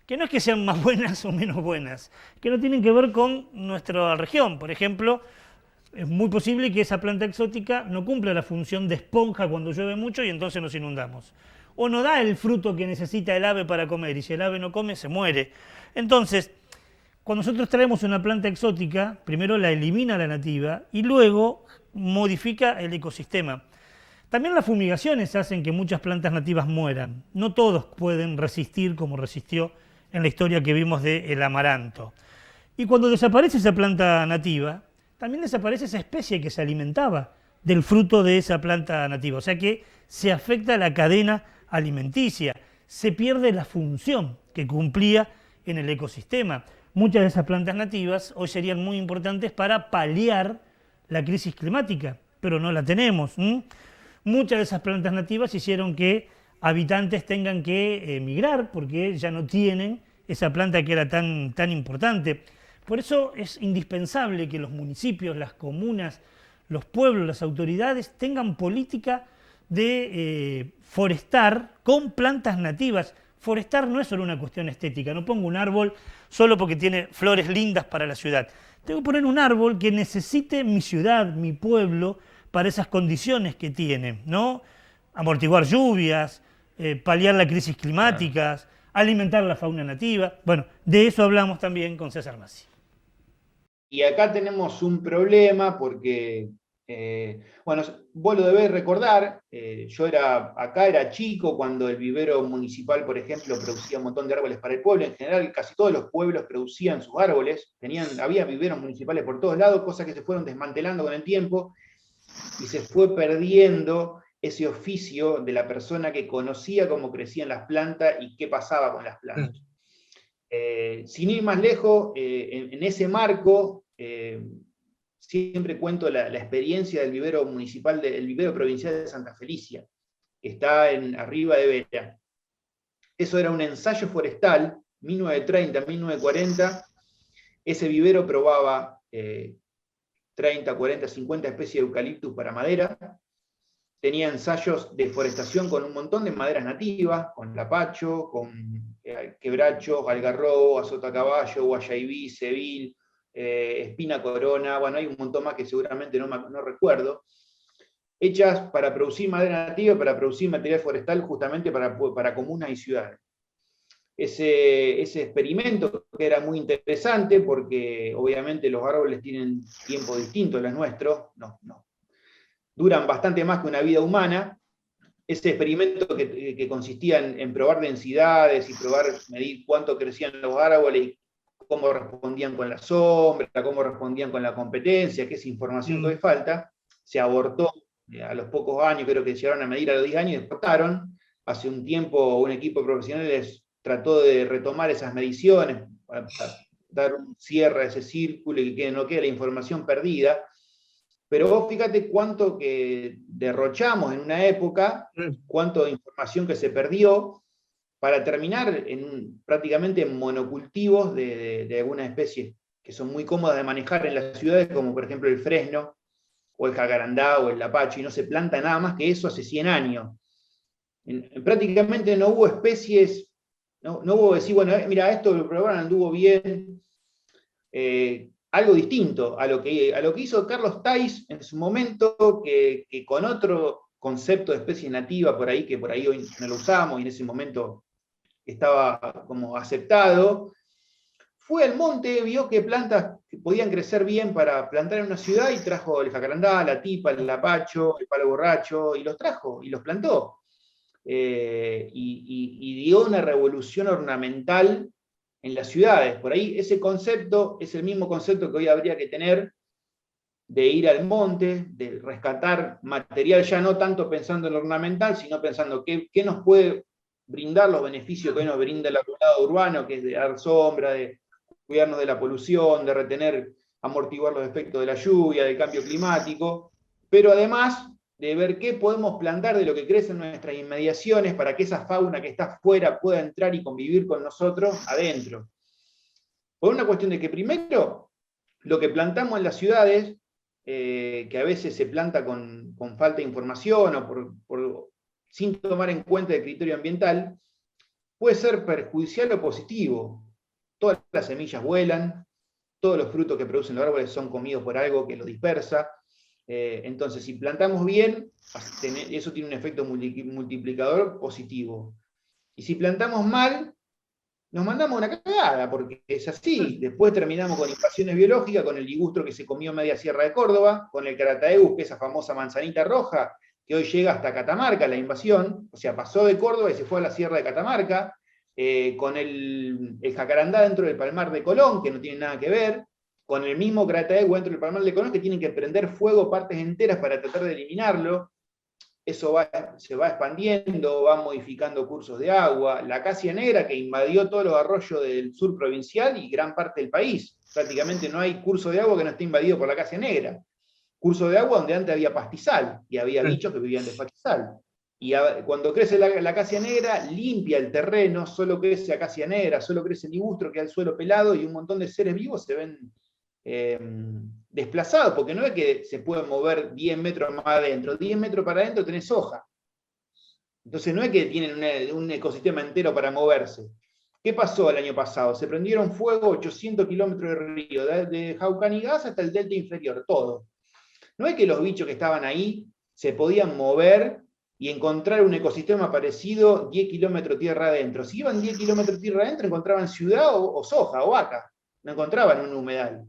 que no es que sean más buenas o menos buenas, que no tienen que ver con nuestra región. Por ejemplo, es muy posible que esa planta exótica no cumpla la función de esponja cuando llueve mucho y entonces nos inundamos. O no da el fruto que necesita el ave para comer, y si el ave no come, se muere. Entonces, cuando nosotros traemos una planta exótica, primero la elimina la nativa y luego modifica el ecosistema. También las fumigaciones hacen que muchas plantas nativas mueran. No todos pueden resistir como resistió en la historia que vimos del amaranto. Y cuando desaparece esa planta nativa, también desaparece esa especie que se alimentaba del fruto de esa planta nativa. O sea que se afecta la cadena alimenticia, se pierde la función que cumplía en el ecosistema. Muchas de esas plantas nativas hoy serían muy importantes para paliar la crisis climática, pero no la tenemos. Muchas de esas plantas nativas hicieron que habitantes tengan que emigrar porque ya no tienen esa planta que era tan importante. Por eso es indispensable que los municipios, las comunas, los pueblos, las autoridades tengan política de forestar con plantas nativas. Forestar no es solo una cuestión estética, no pongo un árbol solo porque tiene flores lindas para la ciudad. Tengo que poner un árbol que necesite mi ciudad, mi pueblo, para esas condiciones que tiene, ¿no? Amortiguar lluvias, paliar la crisis climática, alimentar la fauna nativa. Bueno, de eso hablamos también con César Massi. Y acá tenemos un problema porque, bueno, vos lo debés recordar, yo era chico cuando el vivero municipal, por ejemplo, producía un montón de árboles para el pueblo. En general, casi todos los pueblos producían sus árboles, había viveros municipales por todos lados, cosas que se fueron desmantelando con el tiempo, y se fue perdiendo ese oficio de la persona que conocía cómo crecían las plantas y qué pasaba con las plantas. Sin ir más lejos, en ese marco, siempre cuento la experiencia del vivero municipal, del vivero provincial de Santa Felicia, que está arriba de Vera. Eso era un ensayo forestal, 1930, 1940. Ese vivero probaba 30, 40, 50 especies de eucaliptus para madera. Tenía ensayos de forestación con un montón de maderas nativas, con lapacho, con quebracho, algarrobo, azotacaballo, guayaibí, cebil, espina corona, bueno, hay un montón más que seguramente no recuerdo, hechas para producir madera nativa, para producir material forestal justamente para comunas y ciudades. Ese experimento que era muy interesante porque obviamente los árboles tienen tiempo distinto a los nuestros, duran bastante más que una vida humana, ese experimento que consistía en probar densidades y medir cuánto crecían los árboles, cómo respondían con la sombra, cómo respondían con la competencia, que es información que hoy falta, se abortó a los pocos años, creo que llegaron a medir a los 10 años y exportaron. Hace un tiempo un equipo de profesionales trató de retomar esas mediciones, para dar un cierre a ese círculo y que no quede la información perdida. Pero vos fíjate cuánto que derrochamos en una época, cuánto de información que se perdió, para terminar prácticamente en monocultivos de algunas especies que son muy cómodas de manejar en las ciudades, como por ejemplo el fresno, o el jacarandá, o el lapacho, y no se planta nada más que eso hace 100 años. Prácticamente no hubo especies, no hubo decir, bueno, mira, esto lo probaron, anduvo bien, algo distinto a lo que hizo Carlos Thais en su momento, que con otro concepto de especie nativa por ahí, que por ahí hoy no lo usamos y en ese momento estaba como aceptado, fue al monte, vio que plantas que podían crecer bien para plantar en una ciudad y trajo el jacarandá, la tipa, el lapacho, el palo borracho, y los trajo y los plantó. Y dio una revolución ornamental en las ciudades. Por ahí ese concepto es el mismo concepto que hoy habría que tener de ir al monte, de rescatar material, ya no tanto pensando en lo ornamental, sino pensando qué nos puede brindar los beneficios que hoy nos brinda el arbolado urbano, que es de dar sombra, de cuidarnos de la polución, de retener, amortiguar los efectos de la lluvia, del cambio climático, pero además de ver qué podemos plantar de lo que crece en nuestras inmediaciones para que esa fauna que está afuera pueda entrar y convivir con nosotros adentro. Por una cuestión de que primero, lo que plantamos en las ciudades, que a veces se planta con falta de información o sin tomar en cuenta el criterio ambiental, puede ser perjudicial o positivo. Todas las semillas vuelan, todos los frutos que producen los árboles son comidos por algo que los dispersa. Entonces, si plantamos bien, eso tiene un efecto multiplicador positivo. Y si plantamos mal, nos mandamos una cagada, porque es así. Después terminamos con invasiones biológicas, con el ligustro que se comió media sierra de Córdoba, con el Carataeus, que es esa famosa manzanita roja, que hoy llega hasta Catamarca, la invasión, o sea, pasó de Córdoba y se fue a la sierra de Catamarca, con el jacarandá dentro del Palmar de Colón, que no tiene nada que ver, con el mismo Carataeus dentro del Palmar de Colón, que tienen que prender fuego partes enteras para tratar de eliminarlo. Eso se va expandiendo, va modificando cursos de agua. La acacia negra, que invadió todos los arroyos del sur provincial y gran parte del país. Prácticamente no hay curso de agua que no esté invadido por la acacia negra. Curso de agua donde antes había pastizal, y había bichos que vivían de pastizal. Y cuando crece la acacia negra, limpia el terreno, solo crece acacia negra, solo crece ligustro, queda el suelo pelado, y un montón de seres vivos se ven desplazados, porque no es que se puede mover 10 metros más adentro, 10 metros para adentro tenés hoja. Entonces no es que tienen un ecosistema entero para moverse. ¿Qué pasó el año pasado? Se prendieron fuego 800 kilómetros de río, de Jaucanigas hasta el delta inferior, todo. No es que los bichos que estaban ahí se podían mover y encontrar un ecosistema parecido 10 kilómetros tierra adentro. Si iban 10 kilómetros tierra adentro, encontraban ciudad o soja o vaca. No encontraban un humedal.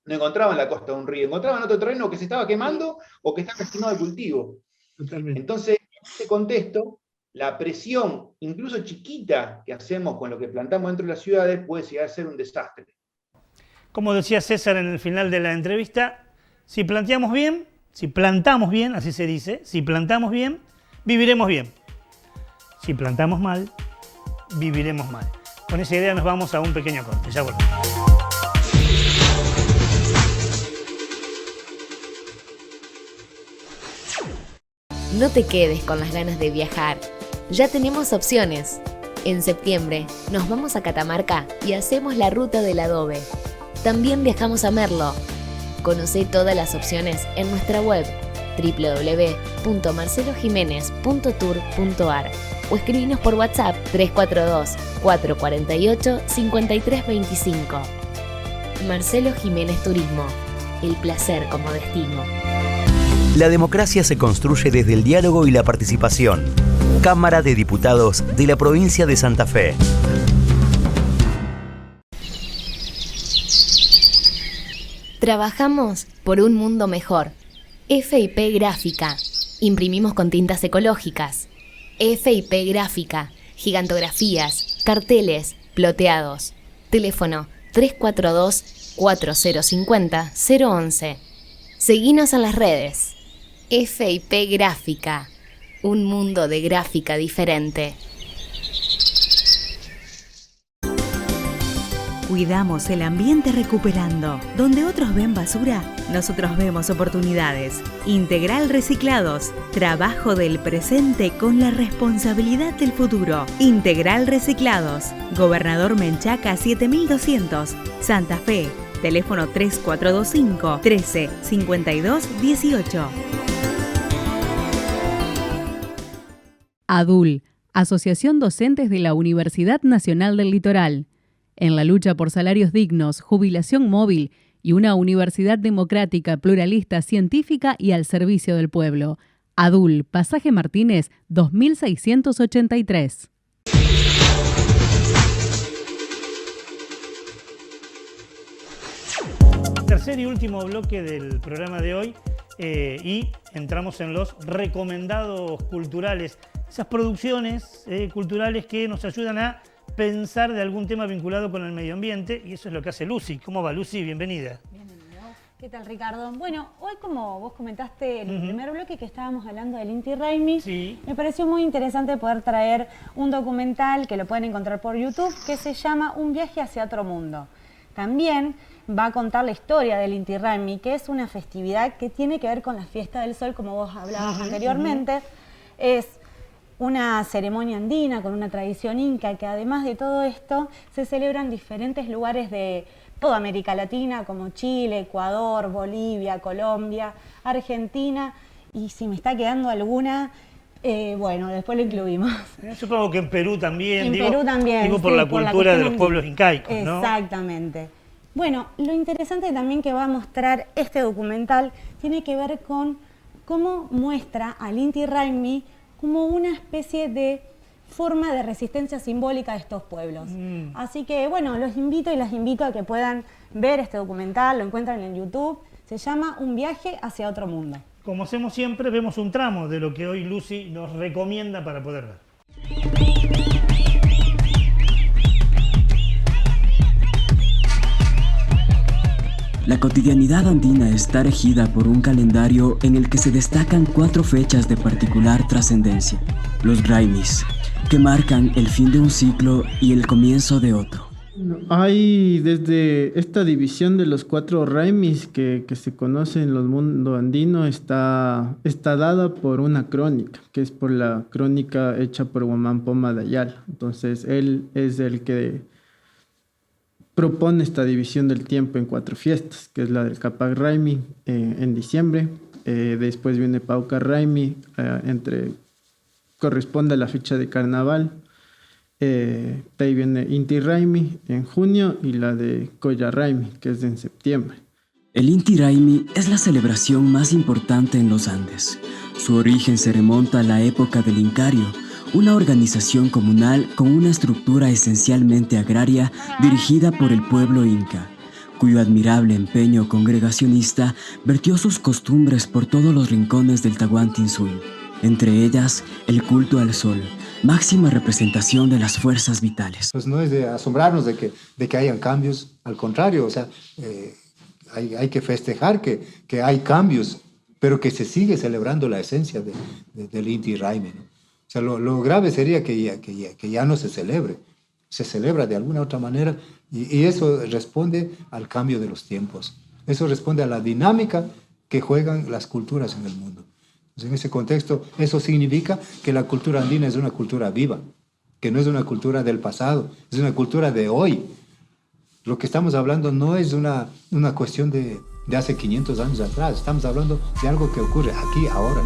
No encontraban la costa de un río. Encontraban otro terreno que se estaba quemando o que estaba destinado al cultivo. Totalmente. Entonces, en este contexto, la presión, incluso chiquita, que hacemos con lo que plantamos dentro de las ciudades puede llegar a ser un desastre. Como decía César en el final de la entrevista, si plantamos bien, así se dice, si plantamos bien, viviremos bien. Si plantamos mal, viviremos mal. Con esa idea nos vamos a un pequeño corte. Ya volvemos. No te quedes con las ganas de viajar. Ya tenemos opciones. En septiembre nos vamos a Catamarca y hacemos la ruta del adobe. También viajamos a Merlo. Conocé todas las opciones en nuestra web www.marcelojimenez.tour.ar o escribinos por WhatsApp 342-448-5325. Marcelo Jiménez Turismo. El placer como destino. La democracia se construye desde el diálogo y la participación. Cámara de Diputados de la Provincia de Santa Fe. Trabajamos por un mundo mejor. FIP Gráfica. Imprimimos con tintas ecológicas. F&P Gráfica, gigantografías, carteles, ploteados. Teléfono 342-4050-011. Seguinos en las redes. F&P Gráfica, un mundo de gráfica diferente. Cuidamos el ambiente recuperando. Donde otros ven basura, nosotros vemos oportunidades. Integral Reciclados. Trabajo del presente con la responsabilidad del futuro. Integral Reciclados. Gobernador Menchaca 7200. Santa Fe. Teléfono 3425 13 52 18. ADUL, Asociación Docentes de la Universidad Nacional del Litoral. En la lucha por salarios dignos, jubilación móvil y una universidad democrática, pluralista, científica y al servicio del pueblo. ADUL, Pasaje Martínez, 2683. Tercer y último bloque del programa de hoy y entramos en los recomendados culturales. Esas producciones culturales que nos ayudan a pensar de algún tema vinculado con el medio ambiente, y eso es lo que hace Lucy. ¿Cómo va, Lucy? Bienvenida. Bienvenido. ¿Qué tal, Ricardo? Bueno, hoy, como vos comentaste en el primer bloque que estábamos hablando del Inti Raymi, me pareció muy interesante poder traer un documental que lo pueden encontrar por YouTube, que se llama Un viaje hacia otro mundo. También va a contar la historia del Inti Raymi, que es una festividad que tiene que ver con la fiesta del sol, como vos hablabas anteriormente. Es una ceremonia andina con una tradición inca que además de todo esto se celebra en diferentes lugares de toda América Latina como Chile, Ecuador, Bolivia, Colombia, Argentina y si me está quedando alguna, bueno, después lo incluimos. Supongo que en Perú también. En Perú también. Digo por la cultura de los pueblos incaicos, ¿no? Exactamente. Bueno, lo interesante también que va a mostrar este documental tiene que ver con cómo muestra al Inti Raymi como una especie de forma de resistencia simbólica de estos pueblos. Así que, bueno, los invito y las invito a que puedan ver este documental, lo encuentran en YouTube, se llama Un viaje hacia otro mundo. Como hacemos siempre, vemos un tramo de lo que hoy Lucy nos recomienda para poder ver. La cotidianidad andina está regida por un calendario en el que se destacan 4 fechas de particular trascendencia. Los Raymis, que marcan el fin de un ciclo y el comienzo de otro. Hay desde esta división de los 4 Raymis que se conoce en el mundo andino, está dada por una crónica, que es por la crónica hecha por Guamán Poma de Ayala. Entonces él es el que propone esta división del tiempo en 4 fiestas, que es la del Capac Raymi en diciembre, después viene Pauca Raymi, corresponde a la fecha de carnaval, de ahí viene Inti Raymi en junio y la de Colla Raymi, que es en septiembre. El Inti Raymi es la celebración más importante en los Andes. Su origen se remonta a la época del Incario, una organización comunal con una estructura esencialmente agraria dirigida por el pueblo inca, cuyo admirable empeño congregacionista vertió sus costumbres por todos los rincones del Tahuantinsuyo, entre ellas el culto al sol, máxima representación de las fuerzas vitales. Pues no es de asombrarnos de que hayan cambios, al contrario, o sea, hay que festejar que hay cambios, pero que se sigue celebrando la esencia del Inti Raymi, ¿no? O sea, lo grave sería que ya no se celebre. Se celebra de alguna otra manera y eso responde al cambio de los tiempos. Eso responde a la dinámica que juegan las culturas en el mundo. Entonces, en ese contexto, eso significa que la cultura andina es una cultura viva, que no es una cultura del pasado, es una cultura de hoy. Lo que estamos hablando no es una cuestión de hace 500 años atrás, estamos hablando de algo que ocurre aquí, ahora.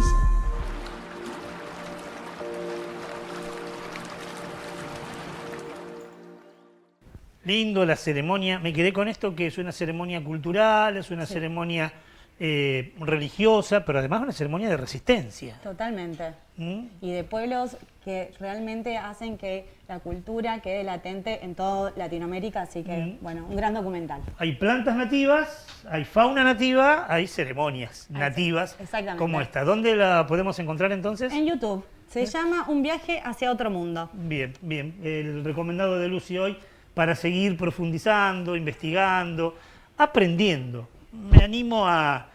Lindo la ceremonia. Me quedé con esto, que es una ceremonia cultural, es una ceremonia religiosa, pero además una ceremonia de resistencia. Totalmente. Y de pueblos que realmente hacen que la cultura quede latente en toda Latinoamérica, así que, bueno, un gran documental. Hay plantas nativas, hay fauna nativa, hay ceremonias nativas como esta. ¿Dónde la podemos encontrar entonces? En YouTube. Se llama Un viaje hacia otro mundo. Bien, bien. El recomendado de Lucy hoy para seguir profundizando, investigando, aprendiendo. Me animo a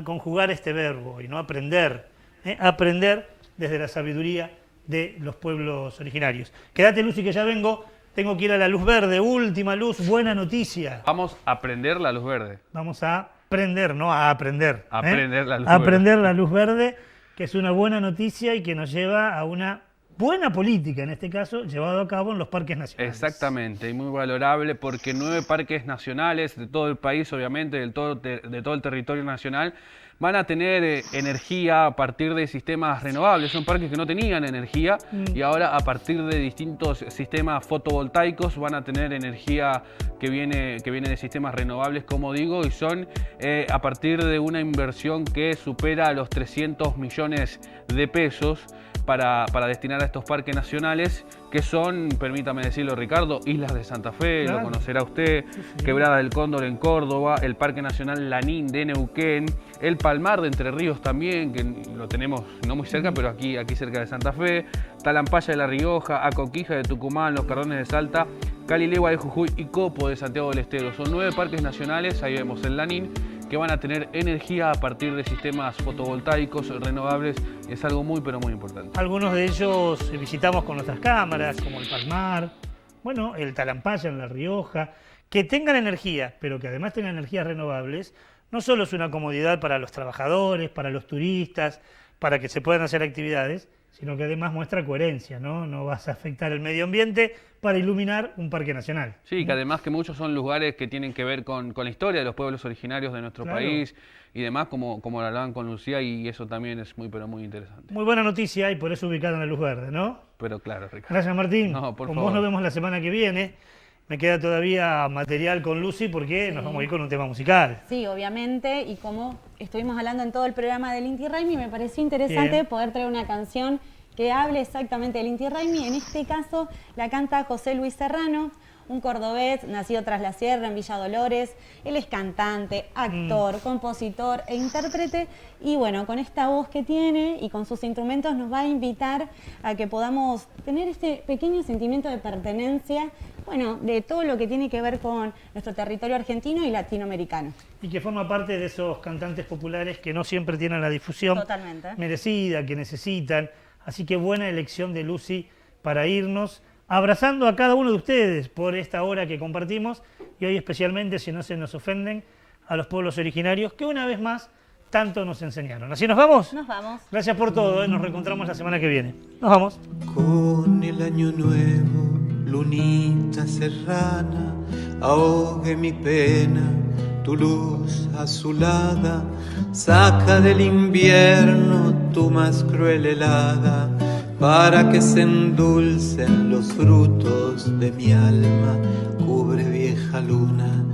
conjugar este verbo y no aprender. Aprender desde la sabiduría de los pueblos originarios. Quédate, Lucy, que ya vengo. Tengo que ir a la luz verde. Última luz, buena noticia. Vamos a prender la luz verde. Vamos a prender, no a aprender. Aprender la luz verde. Aprender la luz verde, que es una buena noticia y que nos lleva a una buena política, en este caso, llevado a cabo en los parques nacionales. Exactamente, y muy valorable porque 9 parques nacionales de todo el país, obviamente, de todo el territorio nacional, van a tener energía a partir de sistemas renovables. Son parques que no tenían energía y ahora a partir de distintos sistemas fotovoltaicos van a tener energía que viene de sistemas renovables, como digo, y son a partir de una inversión que supera los 300 millones de pesos para destinar a estos parques nacionales, que son, permítame decirlo, Ricardo, Islas de Santa Fe, claro, lo conocerá usted, sí. Quebrada del Cóndor en Córdoba, el Parque Nacional Lanín de Neuquén, el Palmar de Entre Ríos también, que lo tenemos no muy cerca, pero aquí cerca de Santa Fe, Talampaya de La Rioja, Acoquija de Tucumán, Los Cardones de Salta, Calilegua de Jujuy y Copo de Santiago del Estero. Son 9 parques nacionales, ahí vemos el Lanín, que van a tener energía a partir de sistemas fotovoltaicos renovables. Es algo muy, pero muy importante. Algunos de ellos visitamos con nuestras cámaras, como el Palmar, bueno, el Talampaya en La Rioja. Que tengan energía, pero que además tengan energías renovables, no solo es una comodidad para los trabajadores, para los turistas, para que se puedan hacer actividades, sino que además muestra coherencia, ¿no? No vas a afectar el medio ambiente para iluminar un parque nacional. Sí, que además que muchos son lugares que tienen que ver con la historia de los pueblos originarios de nuestro país y demás, como lo hablaban con Lucía, y eso también es muy, pero muy interesante. Muy buena noticia y por eso ubicada en la luz verde, ¿no? Pero claro, Ricardo. Gracias, Martín. No, por con favor. vos nos vemos la semana que viene. Me queda todavía material con Lucy porque nos vamos a ir con un tema musical. Sí, obviamente, y como estuvimos hablando en todo el programa del Inti Raymi, me pareció interesante poder traer una canción que hable exactamente del Inti Raymi. En este caso la canta José Luis Serrano, un cordobés nacido tras la sierra en Villa Dolores. Él es cantante, actor, compositor e intérprete, y bueno, con esta voz que tiene y con sus instrumentos nos va a invitar a que podamos tener este pequeño sentimiento de pertenencia, bueno, de todo lo que tiene que ver con nuestro territorio argentino y latinoamericano. Y que forma parte de esos cantantes populares que no siempre tienen la difusión merecida, que necesitan. Así que buena elección de Lucy para irnos abrazando a cada uno de ustedes por esta hora que compartimos, y hoy especialmente, si no se nos ofenden, a los pueblos originarios que una vez más tanto nos enseñaron. ¿Así nos vamos? Nos vamos. Gracias por todo, nos reencontramos la semana que viene. Nos vamos. Con el año nuevo, lunita serrana, ahogue mi pena, tu luz azulada, saca del invierno tu más cruel helada, para que se endulcen los frutos de mi alma. Cubre, vieja luna,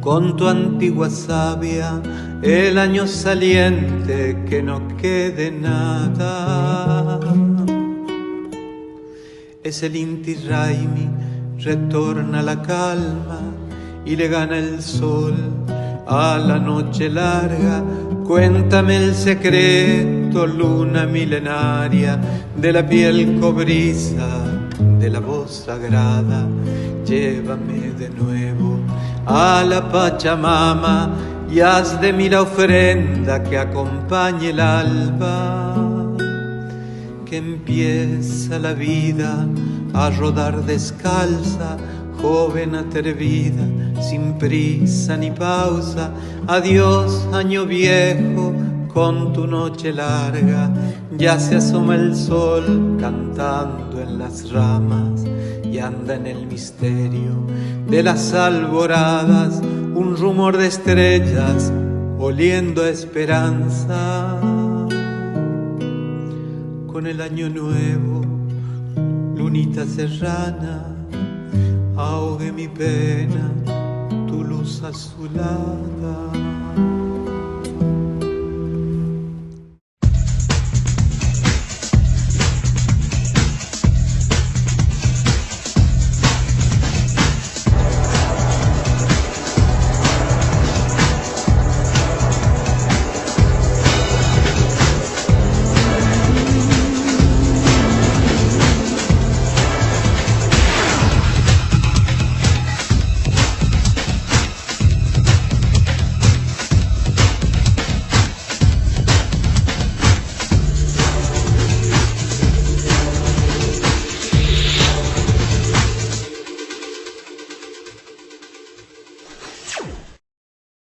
con tu antigua savia el año saliente, que no quede nada. Es el Inti Raymi, retorna la calma y le gana el sol a la noche larga. Cuéntame el secreto, luna milenaria, de la piel cobriza, de la voz sagrada. Llévame de nuevo a la Pachamama y haz de mí la ofrenda que acompañe el alba. Que empieza la vida a rodar descalza, joven atrevida, sin prisa ni pausa. Adiós, año viejo, con tu noche larga. Ya se asoma el sol cantando en las ramas y anda en el misterio de las alboradas un rumor de estrellas oliendo a esperanza. Con el año nuevo, lunita serrana, ahogue mi pena,